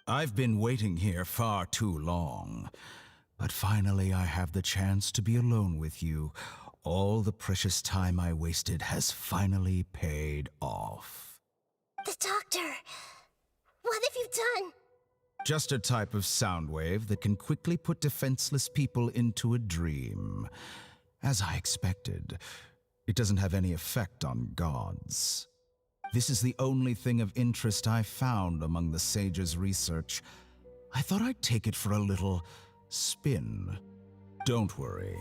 I've been waiting here far too long, but finally I have the chance to be alone with you. All the precious time I wasted has finally paid off. The doctor! What have you done? Just a type of sound wave that can quickly put defenseless people into a dream. As I expected, it doesn't have any effect on gods. This is the only thing of interest I found among the sage's research. I thought I'd take it for a little spin. Don't worry.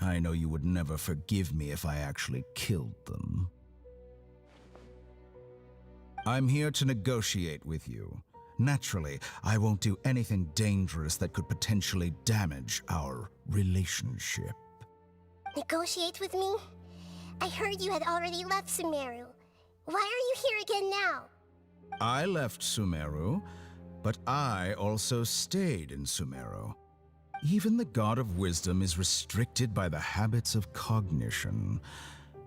I know you would never forgive me if I actually killed them. I'm here to negotiate with you. Naturally, I won't do anything dangerous that could potentially damage our relationship. Negotiate with me? I heard you had already left Sumeru. Why are you here again now? I left Sumeru, but I also stayed in Sumeru. Even the God of Wisdom is restricted by the habits of cognition.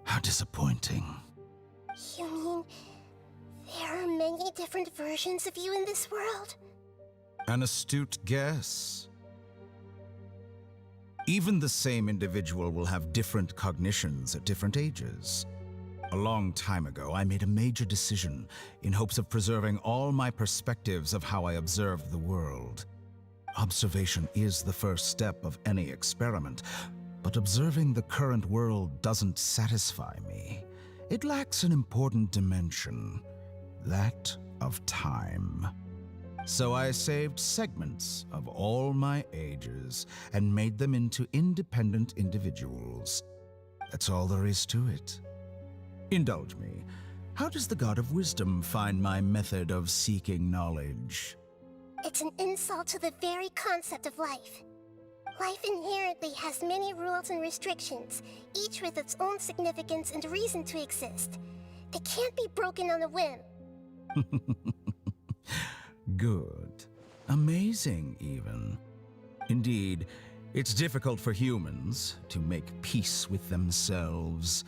How disappointing. You mean there are many different versions of you in this world? An astute guess. Even the same individual will have different cognitions at different ages. A long time ago, I made a major decision in hopes of preserving all my perspectives of how I observed the world. Observation is the first step of any experiment, but observing the current world doesn't satisfy me. It lacks an important dimension, that of time. So I saved segments of all my ages and made them into independent individuals. That's all there is to it. Indulge me. How does the God of Wisdom find my method of seeking knowledge? It's an insult to the very concept of life. Life inherently has many rules and restrictions, each with its own significance and reason to exist. They can't be broken on a whim. Good. Amazing, even. Indeed, it's difficult for humans to make peace with themselves,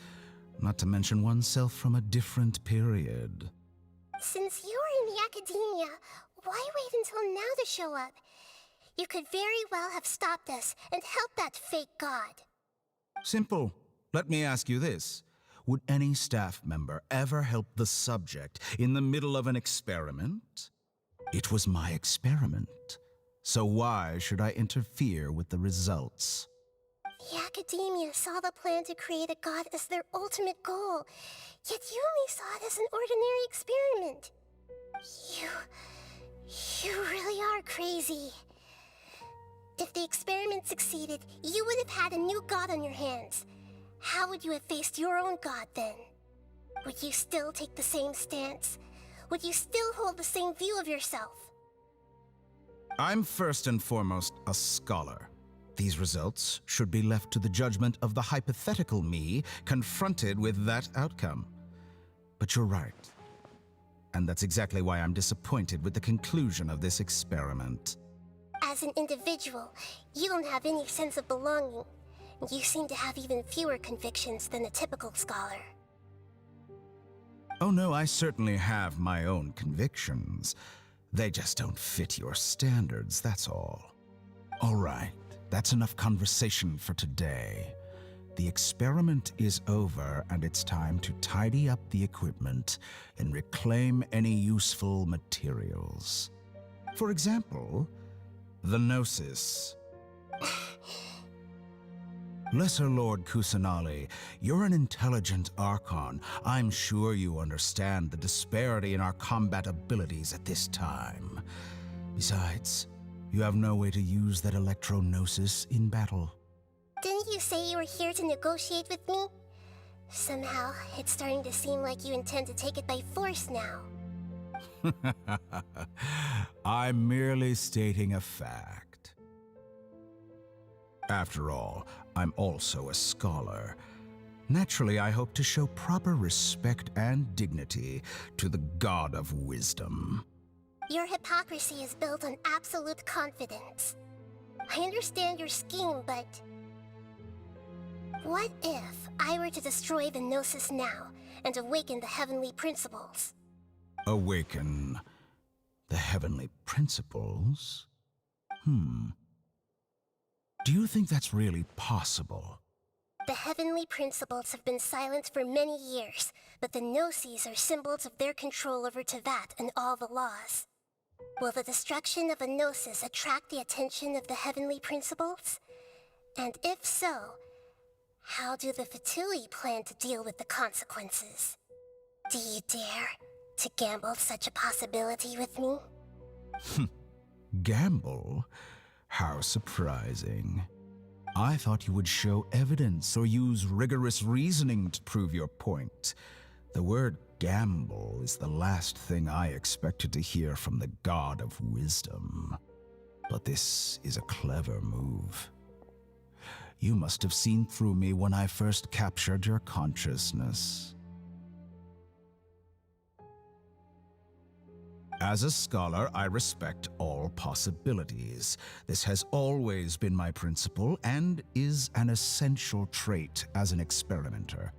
not to mention oneself from a different period. Since you're in the academia, why wait until now to show up? You could very well have stopped us and helped that fake god. Simple. Let me ask you this. Would any staff member ever help the subject in the middle of an experiment? It was my experiment. So why should I interfere with the results? The academia saw the plan to create a god as their ultimate goal, yet you only saw it as an ordinary experiment. You really are crazy. If the experiment succeeded, you would have had a new god on your hands. How would you have faced your own god then? Would you still take the same stance? Would you still hold the same view of yourself? I'm first and foremost a scholar. These results should be left to the judgment of the hypothetical me confronted with that outcome. But you're right. And that's exactly why I'm disappointed with the conclusion of this experiment. As an individual, you don't have any sense of belonging. You seem to have even fewer convictions than a typical scholar. Oh no, I certainly have my own convictions. They just don't fit your standards, that's all. All right, that's enough conversation for today. The experiment is over, and it's time to tidy up the equipment and reclaim any useful materials. For example, the Gnosis. Lesser Lord Kusanali, you're an intelligent Archon. I'm sure you understand the disparity in our combat abilities at this time. Besides, you have no way to use that Electro-Gnosis in battle. Didn't you say you were here to negotiate with me? Somehow, it's starting to seem like you intend to take it by force now. I'm merely stating a fact. After all, I'm also a scholar. Naturally, I hope to show proper respect and dignity to the God of Wisdom. Your hypocrisy is built on absolute confidence. I understand your scheme, but... what if I were to destroy the Gnosis now and awaken the heavenly principles? Awaken. The heavenly principles? Do you think that's really possible? The heavenly principles have been silent for many years, but the Gnosis are symbols of their control over Teyvat and all the laws. Will the destruction of a Gnosis attract the attention of the heavenly principles? And if so, how do the Fatui plan to deal with the consequences? Do you dare to gamble such a possibility with me? Gamble? How surprising. I thought you would show evidence or use rigorous reasoning to prove your point. The word gamble is the last thing I expected to hear from the God of Wisdom. But this is a clever move. You must have seen through me when I first captured your consciousness. As a scholar, I respect all possibilities. This has always been my principle and is an essential trait as an experimenter.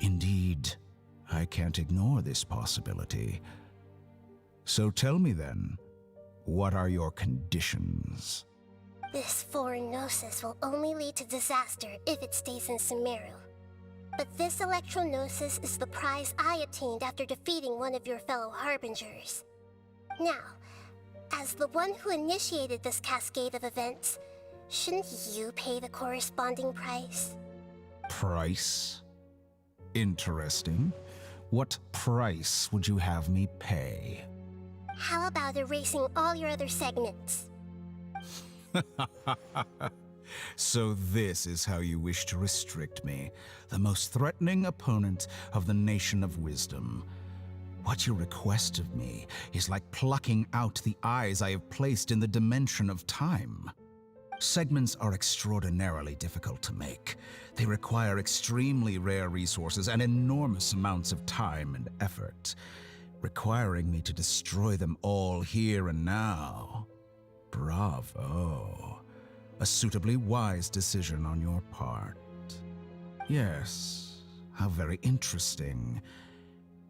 Indeed, I can't ignore this possibility. So tell me then, what are your conditions? This foreign Gnosis will only lead to disaster if it stays in Sumeru. But this Electro-Gnosis is the prize I obtained after defeating one of your fellow Harbingers. Now, as the one who initiated this cascade of events, shouldn't you pay the corresponding price? Price? Interesting. What price would you have me pay? How about erasing all your other segments? So this is how you wish to restrict me, the most threatening opponent of the Nation of Wisdom. What you request of me is like plucking out the eyes I have placed in the dimension of time. Segments are extraordinarily difficult to make. They require extremely rare resources and enormous amounts of time and effort, requiring me to destroy them all here and now. Bravo. A suitably wise decision on your part. Yes, how very interesting.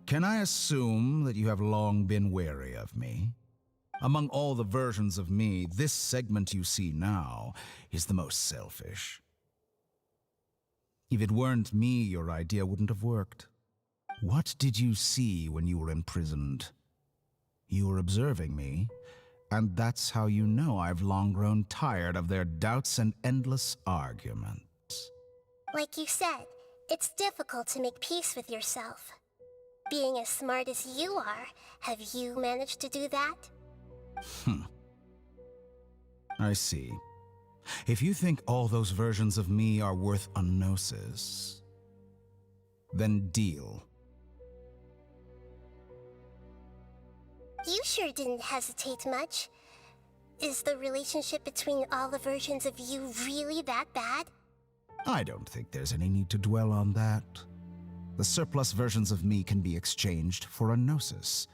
Can I assume that you have long been wary of me? Among all the versions of me, this segment you see now is the most selfish. If it weren't me, your idea wouldn't have worked. What did you see when you were imprisoned? You were observing me, and that's how you know I've long grown tired of their doubts and endless arguments. Like you said, it's difficult to make peace with yourself. Being as smart as you are, have you managed to do that? I see. If you think all those versions of me are worth a gnosis, then deal. You sure didn't hesitate much. Is the relationship between all the versions of you really that bad? I don't think there's any need to dwell on that. The surplus versions of me can be exchanged for a gnosis.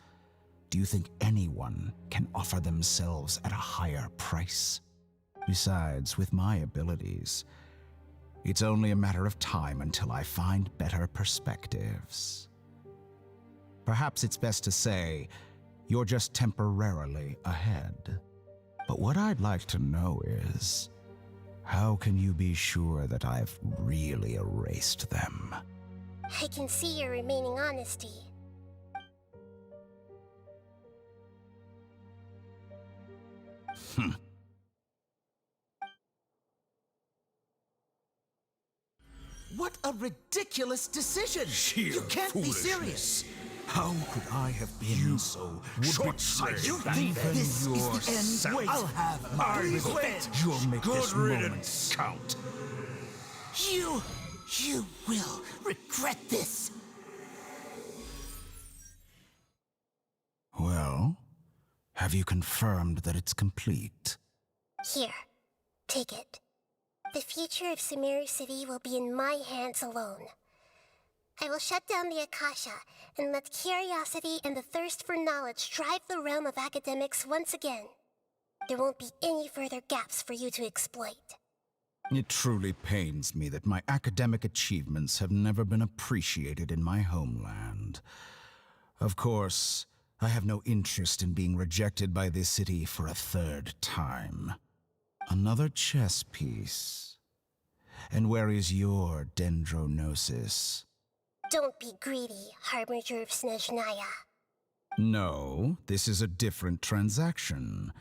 Do you think anyone can offer themselves at a higher price? Besides, with my abilities, it's only a matter of time until I find better perspectives. Perhaps it's best to say, you're just temporarily ahead. But what I'd like to know is, how can you be sure that I've really erased them? I can see your remaining honesty. What a ridiculous decision! You can't be serious! How could I have been so short-sighted? You think this is the end? Wait, I'll have my revenge! You'll make this moment count. You will regret this! Well, have you confirmed that it's complete? Here, take it. The future of Sumeru City will be in my hands alone. I will shut down the Akasha and let curiosity and the thirst for knowledge drive the realm of academics once again. There won't be any further gaps for you to exploit. It truly pains me that my academic achievements have never been appreciated in my homeland. Of course, I have no interest in being rejected by this city for a third time. Another chess piece. And where is your dendronosis? Don't be greedy, Harbinger of Snezhnaya. No, this is a different transaction.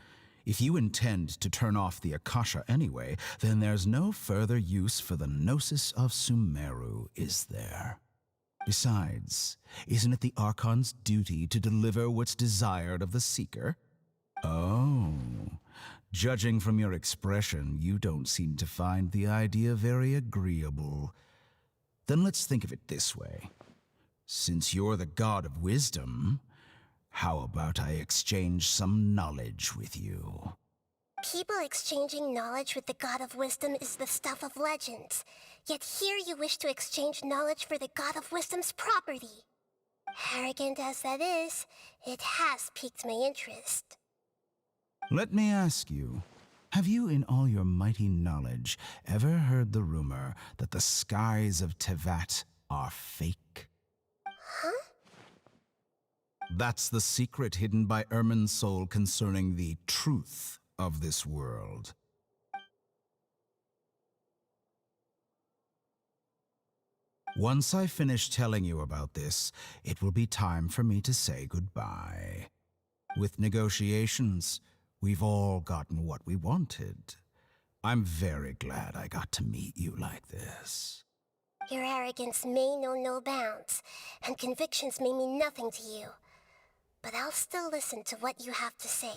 If you intend to turn off the Akasha anyway, then there's no further use for the Gnosis of Sumeru, is there? Besides, isn't it the Archon's duty to deliver what's desired of the Seeker? Oh, judging from your expression, you don't seem to find the idea very agreeable. Then let's think of it this way. Since you're the god of wisdom, how about I exchange some knowledge with you? People exchanging knowledge with the God of Wisdom is the stuff of legends. Yet here you wish to exchange knowledge for the God of Wisdom's property. Arrogant as that is, it has piqued my interest. Let me ask you, have you in all your mighty knowledge ever heard the rumor that the skies of Tevat are fake? Huh? That's the secret hidden by Ermin's soul concerning the truth of this world. Once I finish telling you about this, it will be time for me to say goodbye. With negotiations, we've all gotten what we wanted. I'm very glad I got to meet you like this. Your arrogance may know no bounds, and convictions may mean nothing to you. But I'll still listen to what you have to say.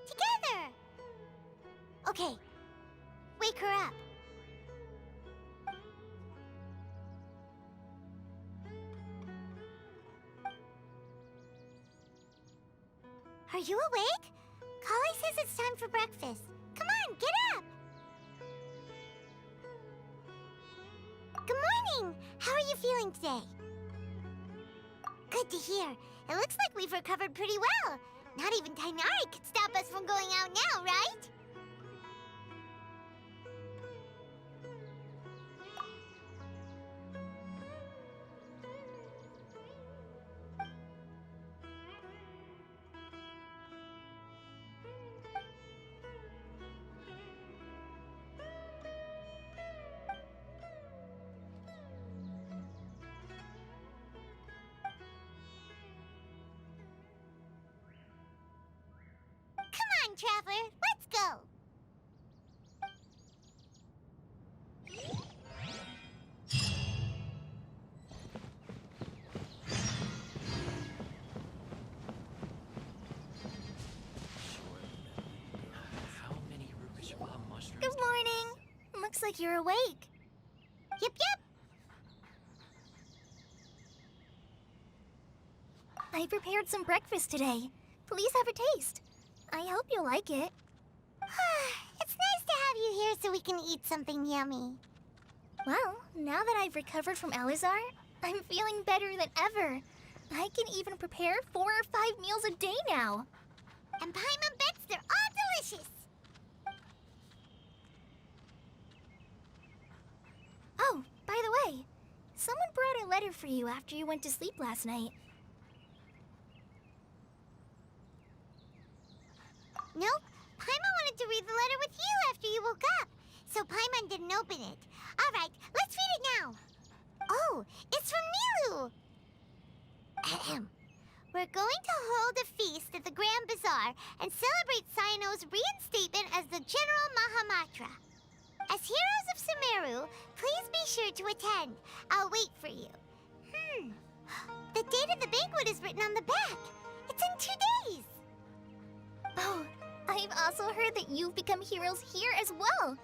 Together! Okay, wake her up. Are you awake? Kali says it's time for breakfast. Come on, get up! Good morning! How are you feeling today? Good to hear. It looks like we've recovered pretty well. Not even Tainari could stop us from going out now, right? Come on, Traveler, let's go! Good morning. Looks like you're awake. Yep, yep. I prepared some breakfast today. Please have a taste. I hope you'll like it. It's nice to have you here so we can eat something yummy. Well, now that I've recovered from Alizar, I'm feeling better than ever. I can even prepare 4 or 5 meals a day now. And Paimon bets they're all delicious. Oh, by the way, someone brought a letter for you after you went to sleep last night. Nope. Paimon wanted to read the letter with you after you woke up, so Paimon didn't open it. All right, let's read it now. Oh, it's from Nilu. Ahem. We're going to hold a feast at the Grand Bazaar and celebrate Cyano's reinstatement as the General Mahamatra. As heroes of Sumeru, please be sure to attend. I'll wait for you. The date of the banquet is written on the back. It's in 2 days. Oh, I've also heard that you've become heroes here as well.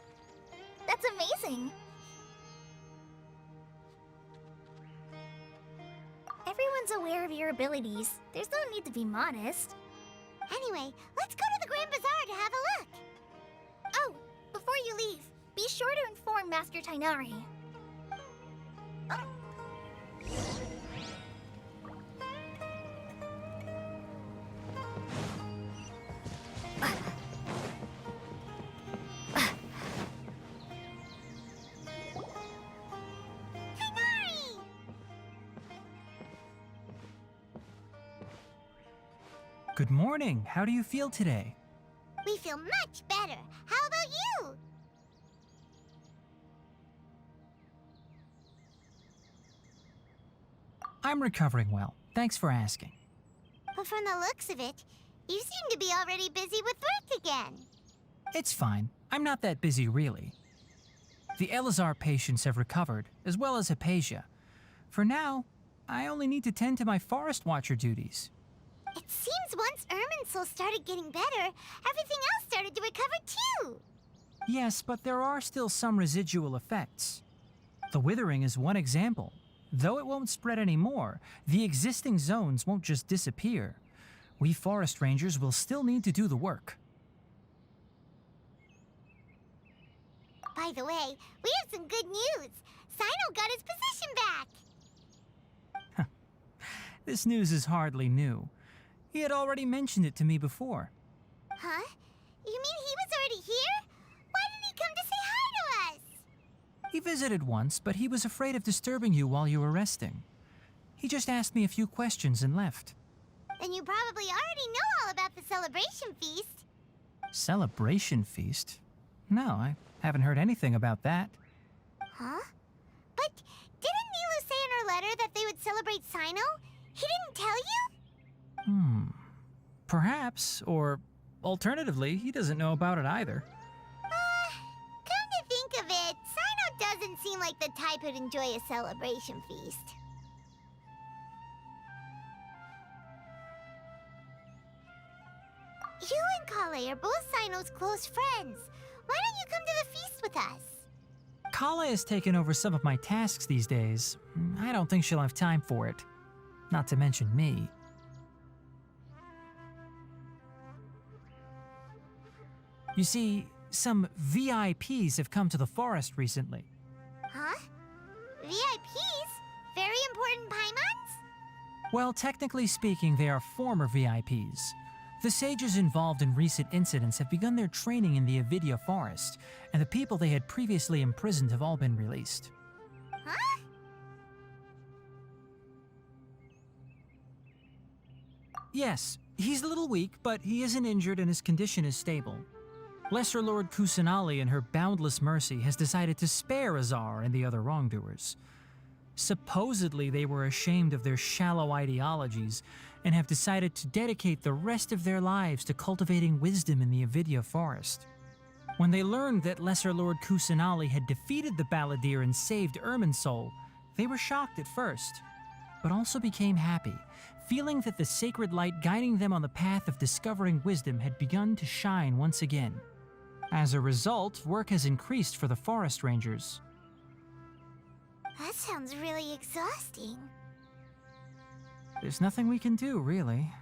That's amazing. Everyone's aware of your abilities. There's no need to be modest. Anyway, let's go to the Grand Bazaar to have a look. Oh, before you leave, be sure to inform Master Tainari. Good morning. How do you feel today? We feel much better. How about you? I'm recovering well. Thanks for asking. But from the looks of it, you seem to be already busy with work again. It's fine. I'm not that busy, really. The Elazar patients have recovered, as well as Hypatia. For now, I only need to tend to my Forest Watcher duties. It seems once Irminsul started getting better, everything else started to recover too. Yes, but there are still some residual effects. The withering is one example. Though it won't spread anymore, the existing zones won't just disappear. We forest rangers will still need to do the work. By the way, we have some good news. Sino got his position back. This news is hardly new. He had already mentioned it to me before. Huh? You mean he was already here? Why didn't he come to say hi to us? He visited once, but he was afraid of disturbing you while you were resting. He just asked me a few questions and left. Then you probably already know all about the celebration feast. Celebration feast? No, I haven't heard anything about that. Huh? But didn't Nilu say in her letter that they would celebrate Sino? He didn't tell you? Perhaps, or alternatively, he doesn't know about it either. Come to think of it, Sino doesn't seem like the type who'd enjoy a celebration feast. You and Kale are both Sino's close friends. Why don't you come to the feast with us? Kala has taken over some of my tasks these days. I don't think she'll have time for it. Not to mention me. You see, some VIPs have come to the forest recently. Huh? VIPs? Very important Paimons? Well, technically speaking, they are former VIPs. The sages involved in recent incidents have begun their training in the Avidya forest, and the people they had previously imprisoned have all been released. Huh? Yes, he's a little weak, but he isn't injured and his condition is stable. Lesser Lord Kusanali, in her boundless mercy, has decided to spare Azar and the other wrongdoers. Supposedly, they were ashamed of their shallow ideologies and have decided to dedicate the rest of their lives to cultivating wisdom in the Avidya forest. When they learned that Lesser Lord Kusanali had defeated the Balladeer and saved Irminsul, they were shocked at first, but also became happy, feeling that the sacred light guiding them on the path of discovering wisdom had begun to shine once again. As a result, work has increased for the forest rangers. That sounds really exhausting. There's nothing we can do, really.